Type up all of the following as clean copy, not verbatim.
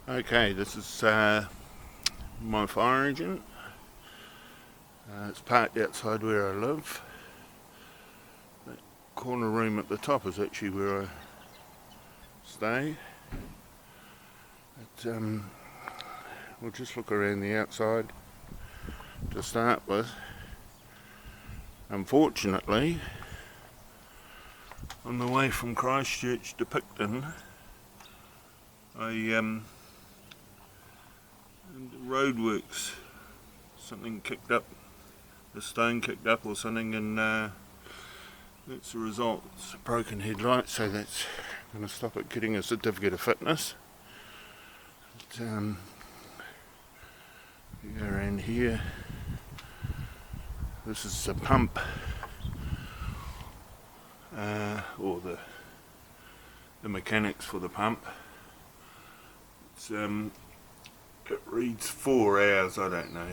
Okay, this is my fire engine. It's parked outside where I live. That corner room at the top is actually where I stay. We'll just look around the outside to start with. Unfortunately, on the way from Christchurch to Picton, the roadworks, something kicked up, a stone kicked up or something, and that's the result. It's a broken headlight, so that's going to stop it getting a certificate of fitness. But, you go around here. This is the pump, or the mechanics for the pump. It reads 4 hours. I don't know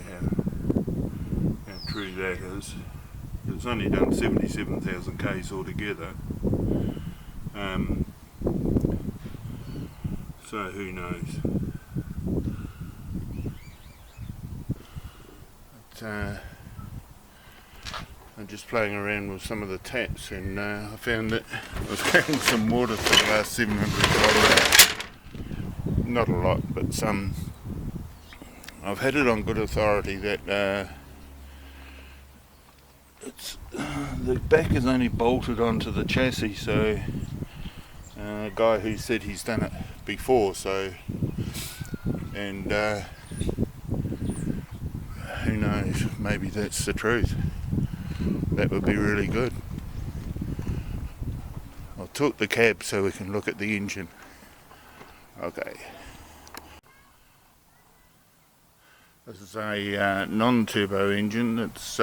how true that is. It's only done 77,000 k's altogether. So who knows? But, I'm just playing around with some of the taps, and I found that I was carrying some water for the last 700 kilometres. Not a lot, but some. I've had it on good authority that the back is only bolted onto the chassis, so a guy who said he's done it before, so, and who knows, maybe that's the truth. That would be really good. I'll tilt the cab so we can look at the engine. Okay. This is a non-turbo engine. It's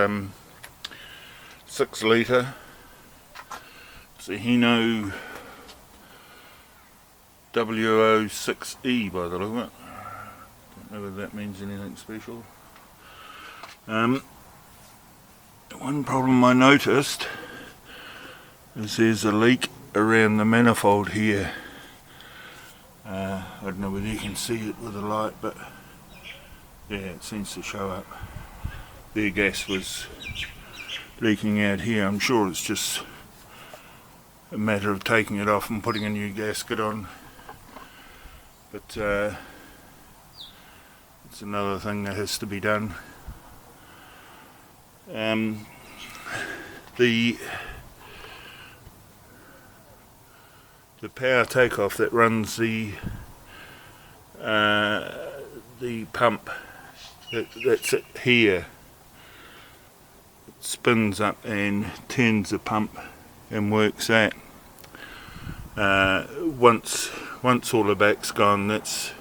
6 litre. It's a Hino W06E by the look of it. Don't know whether that means anything special. One problem I noticed is there's a leak around the manifold here. I don't know whether you can see it with the light, but yeah, it seems to show up. Their gas was leaking out here. I'm sure it's just a matter of taking it off and putting a new gasket on, but it's another thing that has to be done. The power takeoff that runs the pump that's it here, it spins up and turns the pump and works that. Once all the back's gone, that's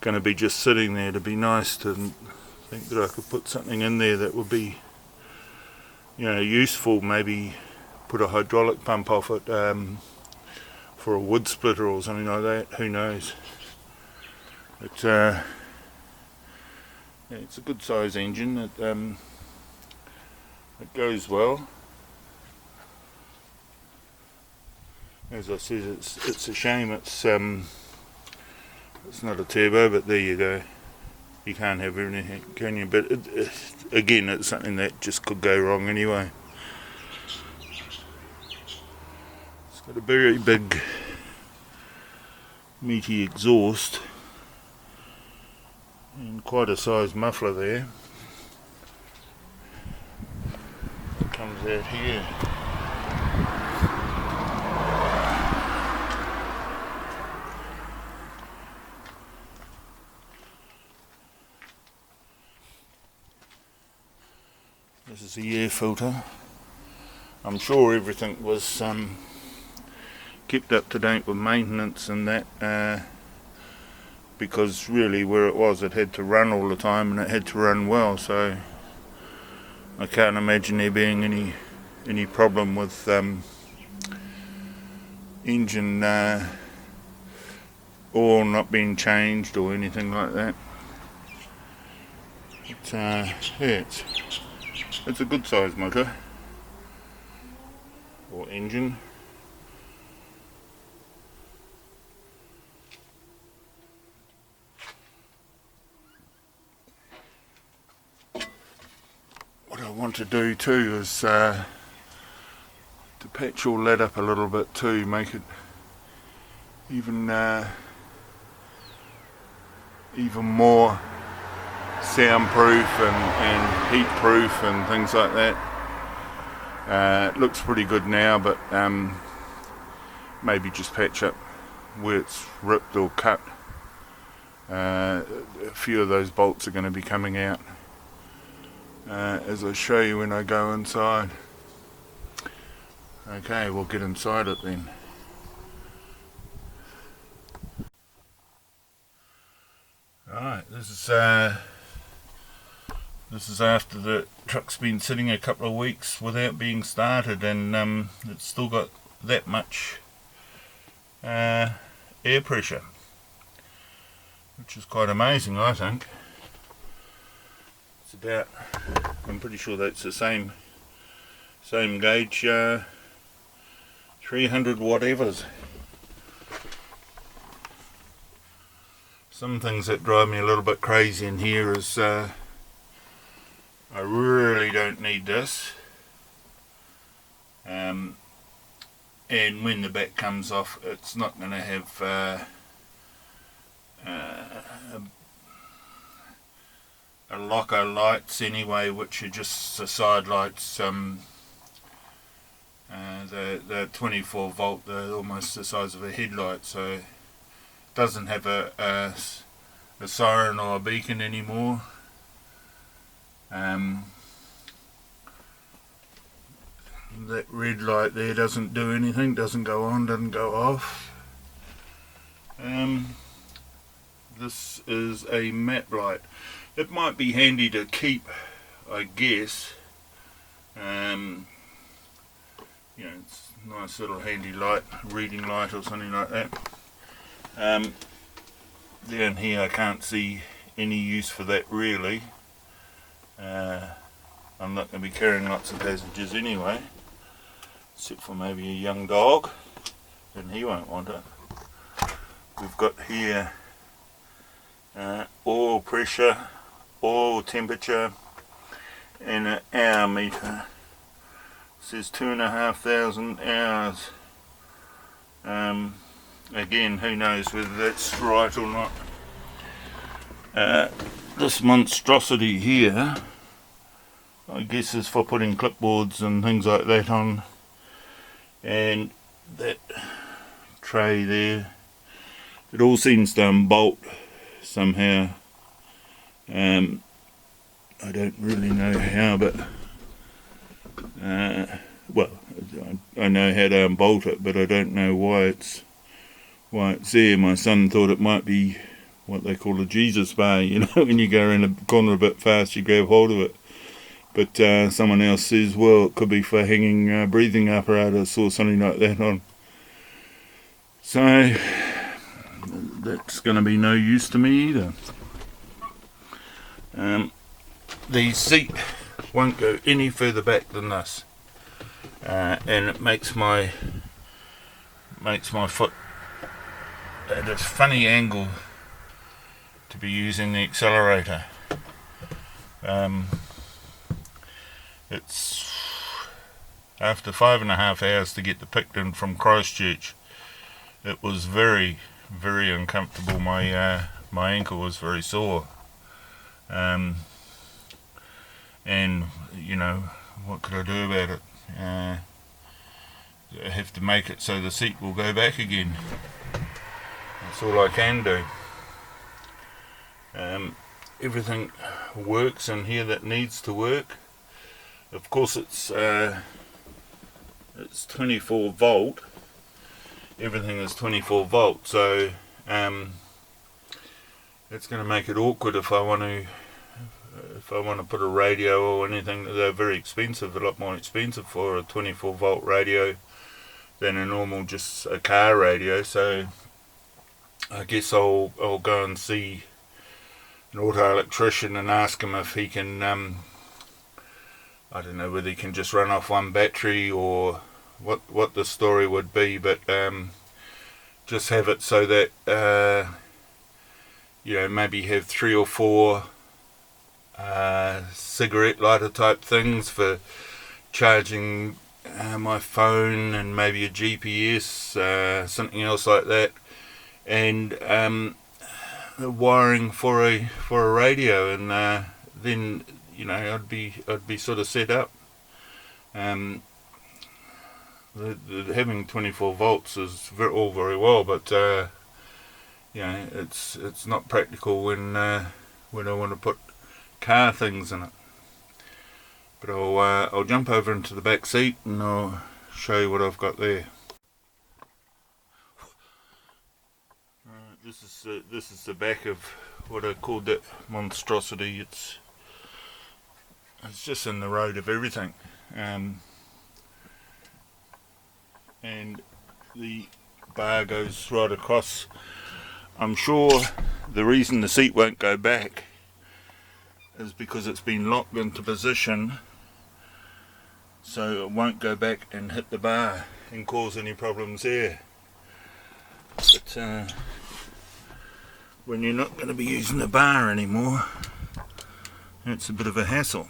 going to be just sitting there. To be nice to think that I could put something in there that would be, useful. Maybe put a hydraulic pump off it for a wood splitter or something like that. Who knows? But yeah, it's a good size engine. It goes well. As I said, it's a shame it's not a turbo, but there you go. You can't have everything, can you? But again, it's something that just could go wrong anyway. It's got a very big, meaty exhaust and quite a size muffler there. It comes out here. This is the air filter. I'm sure everything was kept up to date with maintenance and that, because really where it was, it had to run all the time and it had to run well, so I can't imagine there being any problem with engine oil not being changed or anything like that. But, yeah, it's a good size motor or engine. want to do too is to patch all that up a little bit too, make it even more soundproof and heat proof and things like that. It looks pretty good now, but maybe just patch up where it's ripped or cut. A few of those bolts are going to be coming out as I show you when I go inside. Okay, we'll get inside it then. Right, this is after the truck's been sitting a couple of weeks without being started, and it's still got that much air pressure, which is quite amazing, I think. It's about, I'm pretty sure that's the same gauge, 300 whatevers. Some things that drive me a little bit crazy in here is I really don't need this, and when the back comes off, it's not going to have a locker lights anyway, which are just the side lights. They're 24 volt, they're almost the size of a headlight, so it doesn't have a siren or a beacon anymore. That red light there doesn't do anything, doesn't go on, doesn't go off. This is a map light. It might be handy to keep, I guess. You know, it's a nice little handy light, reading light or something like that. Down here I can't see any use for that really. I'm not going to be carrying lots of passengers anyway, except for maybe a young dog, and he won't want it. We've got here oil pressure, oil temperature, and an hour meter. It says 2,500 hours. Again, who knows whether that's right or not. This monstrosity here, I guess, is for putting clipboards and things like that on, and that tray there, it all seems to unbolt somehow. I don't really know how, but well, I know how to unbolt it, but I don't know why it's there. My son thought it might be what they call a Jesus bar, you know, when you go around a corner a bit fast you grab hold of it. But someone else says, well, it could be for hanging breathing apparatus or something like that on. So that's going to be no use to me either. The seat won't go any further back than this, and it makes my foot at a funny angle to be using the accelerator. It's after 5.5 hours to get to Picton from Christchurch. It was very, very uncomfortable. My ankle was very sore, and you know, what could I do about it? I have to make it so the seat will go back again. That's all I can do. Everything works in here that needs to work. Of course, it's 24 volt. Everything is 24 volt, so it's going to make it awkward if I want to put a radio or anything. They're very expensive, a lot more expensive for a 24 volt radio than a normal, just a car radio. So I guess I'll go and see an auto electrician and ask him if he can, I don't know whether he can just run off one battery or what the story would be, but just have it so that you know, maybe have 3 or 4 cigarette lighter type things for charging my phone, and maybe a GPS, something else like that, and wiring for a radio, and then I'd be sort of set up. Having 24 volts is all very well, but it's not practical when I want to put car things in it. But I'll jump over into the back seat and I'll show you what I've got there. This is the back of what I called that monstrosity. It's just in the road of everything. And the bar goes right across. I'm sure the reason the seat won't go back is because it's been locked into position, so it won't go back and hit the bar and cause any problems there. But when you're not going to be using the bar anymore, it's a bit of a hassle.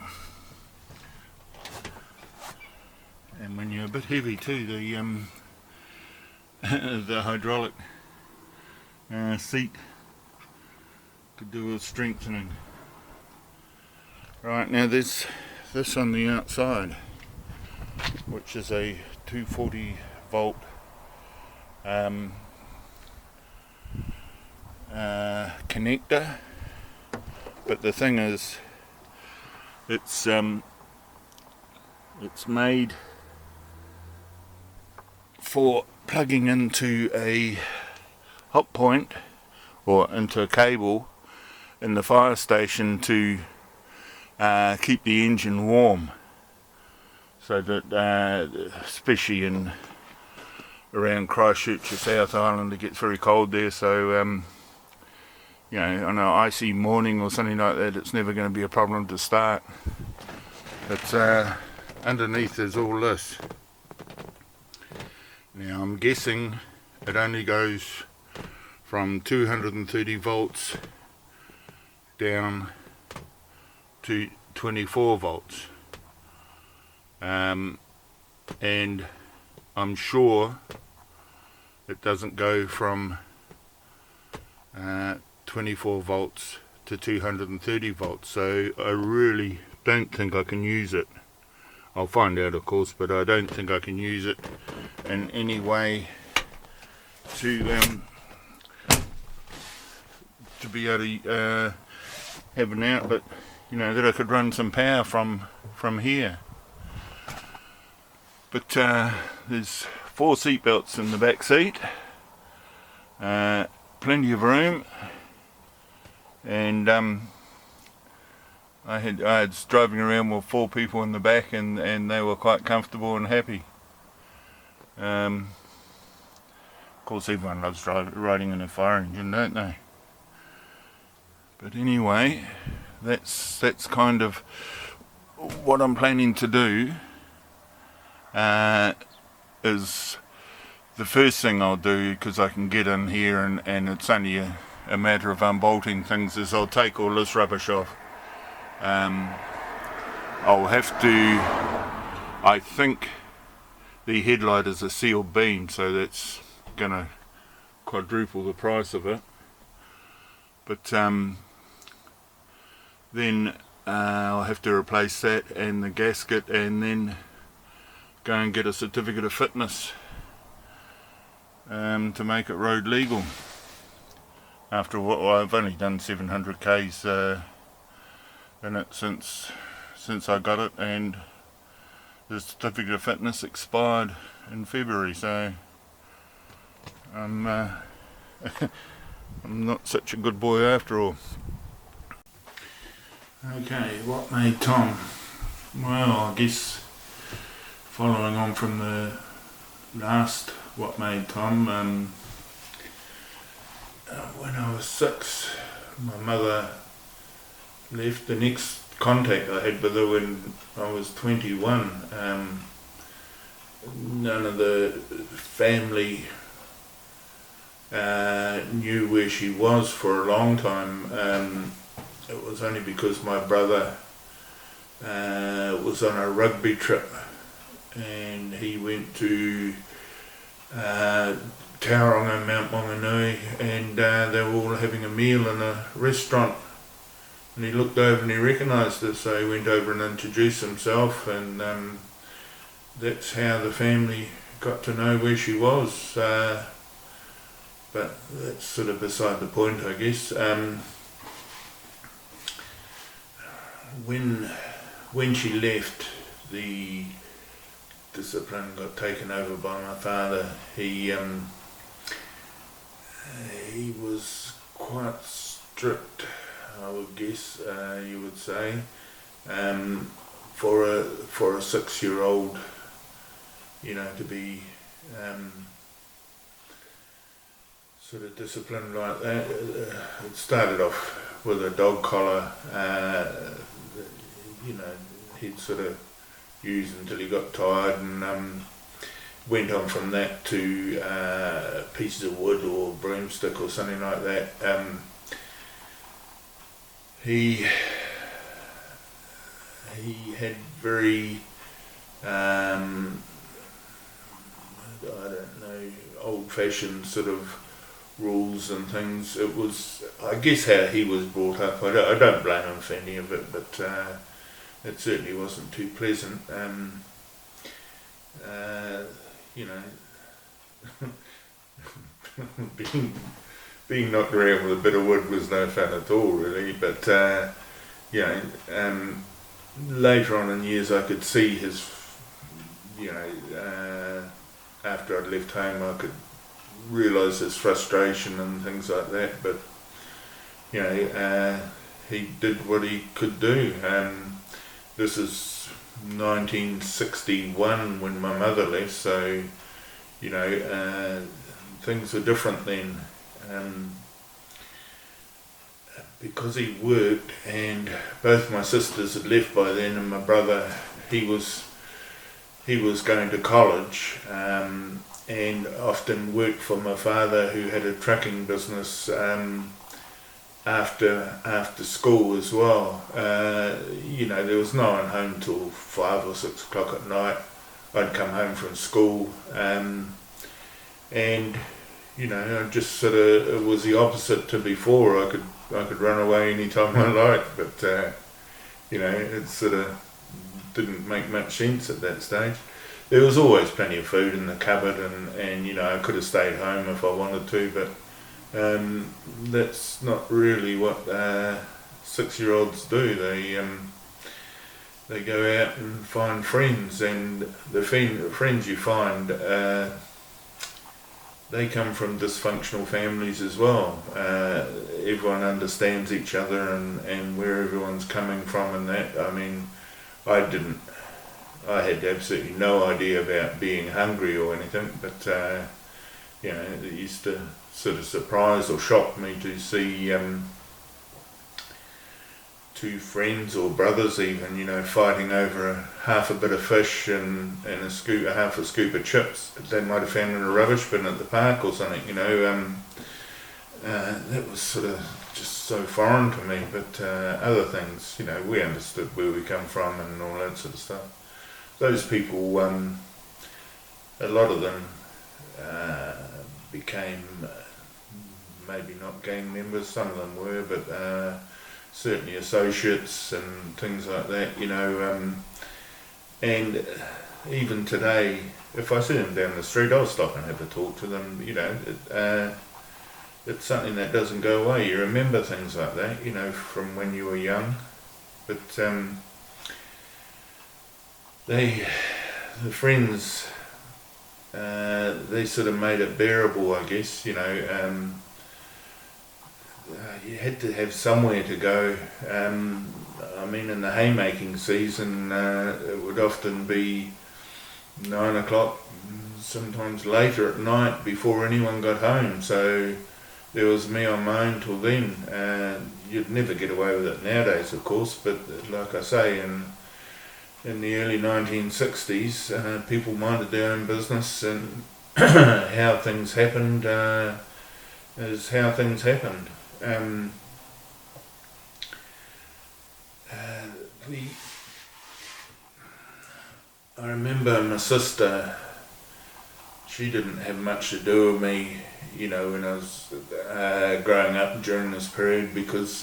And when you're a bit heavy too, the hydraulic seat could do with strengthening. Right, now there's this on the outside, which is a 240 volt connector, but the thing is, it's made for plugging into a hot point or into a cable in the fire station to keep the engine warm, so that especially around Christchurch or South Island it gets very cold there, so on an icy morning or something like that, it's never going to be a problem to start. But underneath is all this. Now I'm guessing it only goes from 230 volts down to 24 volts, and I'm sure it doesn't go from 24 volts to 230 volts, so I really don't think I can use it. I'll find out, of course, but I don't think I can use it in any way to be able to have an outlet, that I could run some power from here. But there's 4 seat belts in the back seat, plenty of room, and I was driving around with 4 people in the back, and they were quite comfortable and happy. Of course, everyone loves riding in a fire engine, don't they? But anyway, that's kind of what I'm planning to do. Is the first thing I'll do, because I can get in here and it's only a matter of unbolting things, is I'll take all this rubbish off. I'll have to, I think the headlight is a sealed beam, so that's going to quadruple the price of it. But then I'll have to replace that and the gasket, and then go and get a certificate of fitness to make it road legal. After what, I've only done 700 k's in it since I got it, and the certificate of fitness expired in February, so I'm not such a good boy after all. Okay, what made Tom? Well, I guess following on from the last what made Tom, when I was 6, my mother left. The next contact I had with her when I was 21, none of the family knew where she was for a long time. it was only because my brother was on a rugby trip, and he went to Tauranga, Mount Maunganui, and they were all having a meal in a restaurant, and he looked over and he recognised her, so he went over and introduced himself, and that's how the family got to know where she was, but that's sort of beside the point, I guess. When she left, the discipline got taken over by my father. He was quite strict, I would guess, you would say, for a 6-year-old, you know, to be sort of disciplined like that. It started off with a dog collar, you know, he'd sort of use until he got tired, and went on from that to pieces of wood or broomstick or something like that. He had very I don't know, old-fashioned sort of rules and things. It was, I guess, how he was brought up. I don't blame him for any of it, but it certainly wasn't too pleasant. You know, being knocked around with a bit of wood was no fun at all, really. But you know, later on in years, I could see his, you know, after I'd left home, I could realise his frustration and things like that. But you know, he did what he could do. This is 1961 when my mother left, so you know, things were different then. Because he worked, and both my sisters had left by then, and my brother, he was going to college, and often worked for my father, who had a trucking business, after school as well. You know, there was no one home till 5 or 6 o'clock at night. I'd come home from school, and you know, I just sort of, it was the opposite to before. I could run away any time I liked, but you know, it sort of didn't make much sense at that stage. There was always plenty of food in the cupboard, and you know, I could have stayed home if I wanted to, but that's not really what 6-year-olds do. They go out and find friends, and the friends you find, they come from dysfunctional families as well. Everyone understands each other, and where everyone's coming from, and that. I mean, I had absolutely no idea about being hungry or anything, but you know, it used to sort of surprise or shock me to see two friends or brothers even, you know, fighting over half a bit of fish and half a scoop of chips they might have found in a rubbish bin at the park or something, you know. That was sort of just so foreign to me, but other things, you know, we understood where we come from and all that sort of stuff. Those people, a lot of them became maybe not gang members, some of them were, but certainly associates and things like that, you know. And even today, if I see them down the street, I'll stop and have a talk to them, you know. It's something that doesn't go away. You remember things like that, you know, from when you were young. But the friends, they sort of made it bearable, I guess, you know. You had to have somewhere to go. I mean, in the haymaking season, it would often be 9 o'clock, sometimes later at night before anyone got home. So there was me on my own till then. You'd never get away with it nowadays, of course, but like I say, in the early 1960s, people minded their own business, and how things happened is how things happened. I remember my sister, she didn't have much to do with me, you know, when I was growing up during this period, because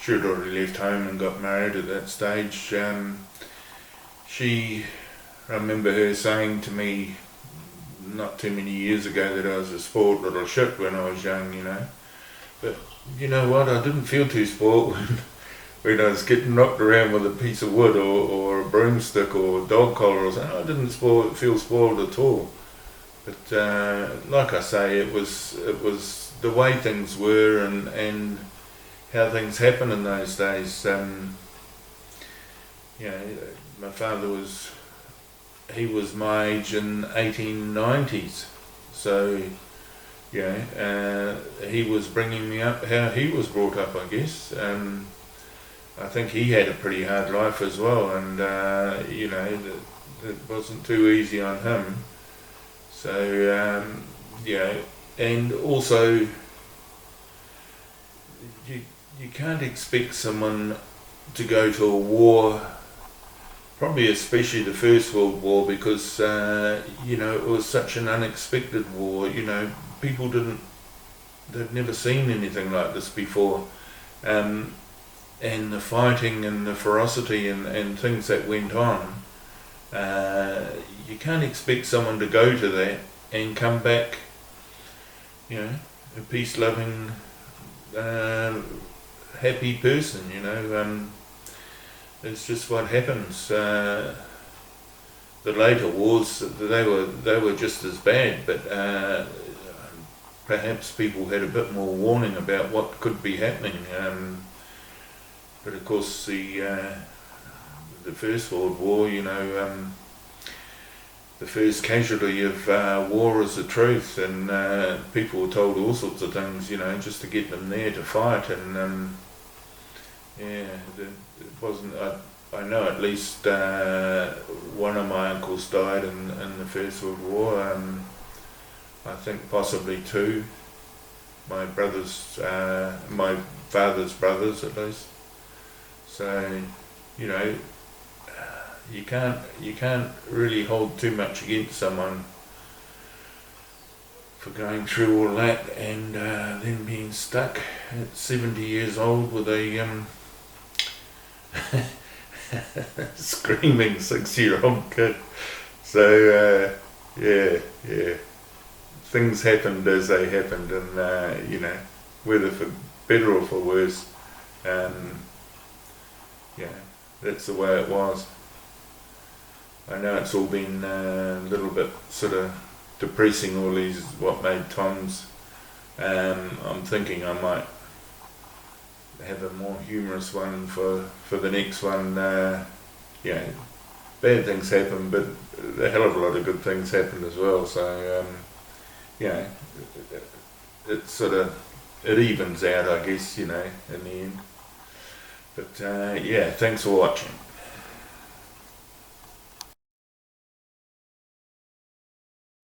she had already left home and got married at that stage. I remember her saying to me not too many years ago that I was a spoilt little shit when I was young, you know. But you know what, I didn't feel too spoilt when I was getting knocked around with a piece of wood or a broomstick or a dog collar or something. I didn't feel spoiled at all. But like I say, it was the way things were and how things happened in those days. You know, my father was my age in 1890s, so you know, he was bringing me up how he was brought up, I guess. I think he had a pretty hard life as well, and you know, it wasn't too easy on him. So you know, and also you can't expect someone to go to a war, probably especially the First World War, because you know, it was such an unexpected war. You know, they'd never seen anything like this before. And the fighting and the ferocity and things that went on, you can't expect someone to go to that and come back, you know, a peace-loving, happy person, you know. It's just what happens. The later wars, they were just as bad, but perhaps people had a bit more warning about what could be happening. But of course, the First World War, you know, the first casualty of war is the truth, and people were told all sorts of things, you know, just to get them there to fight. And yeah, it wasn't. I know at least one of my uncles died in the First World War. I think possibly two. My father's brothers, at least. So, you know, you can't really hold too much against someone for going through all that and then being stuck at 70 years old with a screaming 6-year-old kid. So yeah, things happened as they happened, and you know, whether for better or for worse, yeah, that's the way it was. I know it's all been a little bit sort of depressing, all these what made Toms. I'm thinking I might have a more humorous one for the next one. You know, bad things happen, but a hell of a lot of good things happen as well. So you know, it sort of evens out, I guess, you know, in the end. But yeah, thanks for watching.